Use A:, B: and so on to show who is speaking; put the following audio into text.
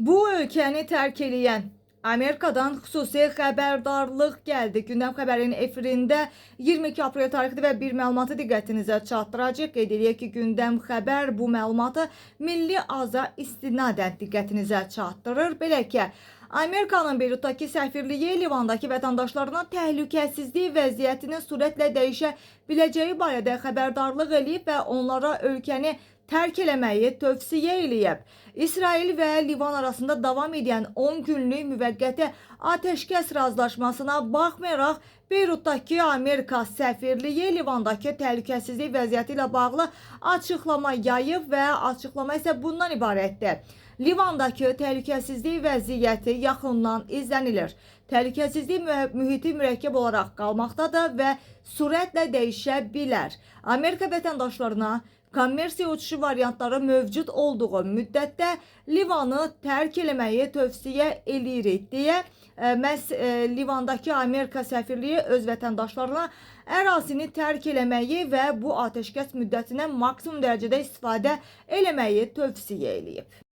A: Bu ölkəni tərk edən Amerikadan xüsusi xəbərdarlıq gəldi. Gündəm xəbərinin efirində 22 aprel tarixli və bir məlumatı diqqətinizə çatdıracaq. Qeyd edək ki, gündəm xəbər bu məlumatı milli aza istinadən diqqətinizə çatdırır. Belə ki, Amerikanın Beyrutdakı səfirliyi Livandakı vətəndaşlarına təhlükəsizlik vəziyyətinin sürətlə dəyişə biləcəyi barədə xəbərdarlıq eləyib və onlara ölkəni tərk eləməyi tövsiyə eləyib. İsrail və Livan arasında davam edən 10 günlük müvəqqəti atəşkəs razılaşmasına baxmayaraq, Beyrutdakı Amerika səfirliyi Livandakı təhlükəsizlik vəziyyəti ilə bağlı açıqlama yayıb və açıqlama isə bundan ibarətdir. Livandakı təhlükəsizlik vəziyyəti yaxından izlənilir. Təhlükəsizlik mühiti mürəkkəb olaraq qalmaqdadır və sürətlə dəyişə bilər. Amerika vətəndaşlarına kommersiya uçuşu variantları mövcud olduğu müddətdə Livanı tərk eləməyi tövsiyə eləyirik deyə məhz Livandakı Amerika səfirliyi öz vətəndaşlarına ərazini tərk eləməyi və bu atəşkəs müddətindən maksimum dərəcədə istifadə eləməyi tövsiyə eləyib.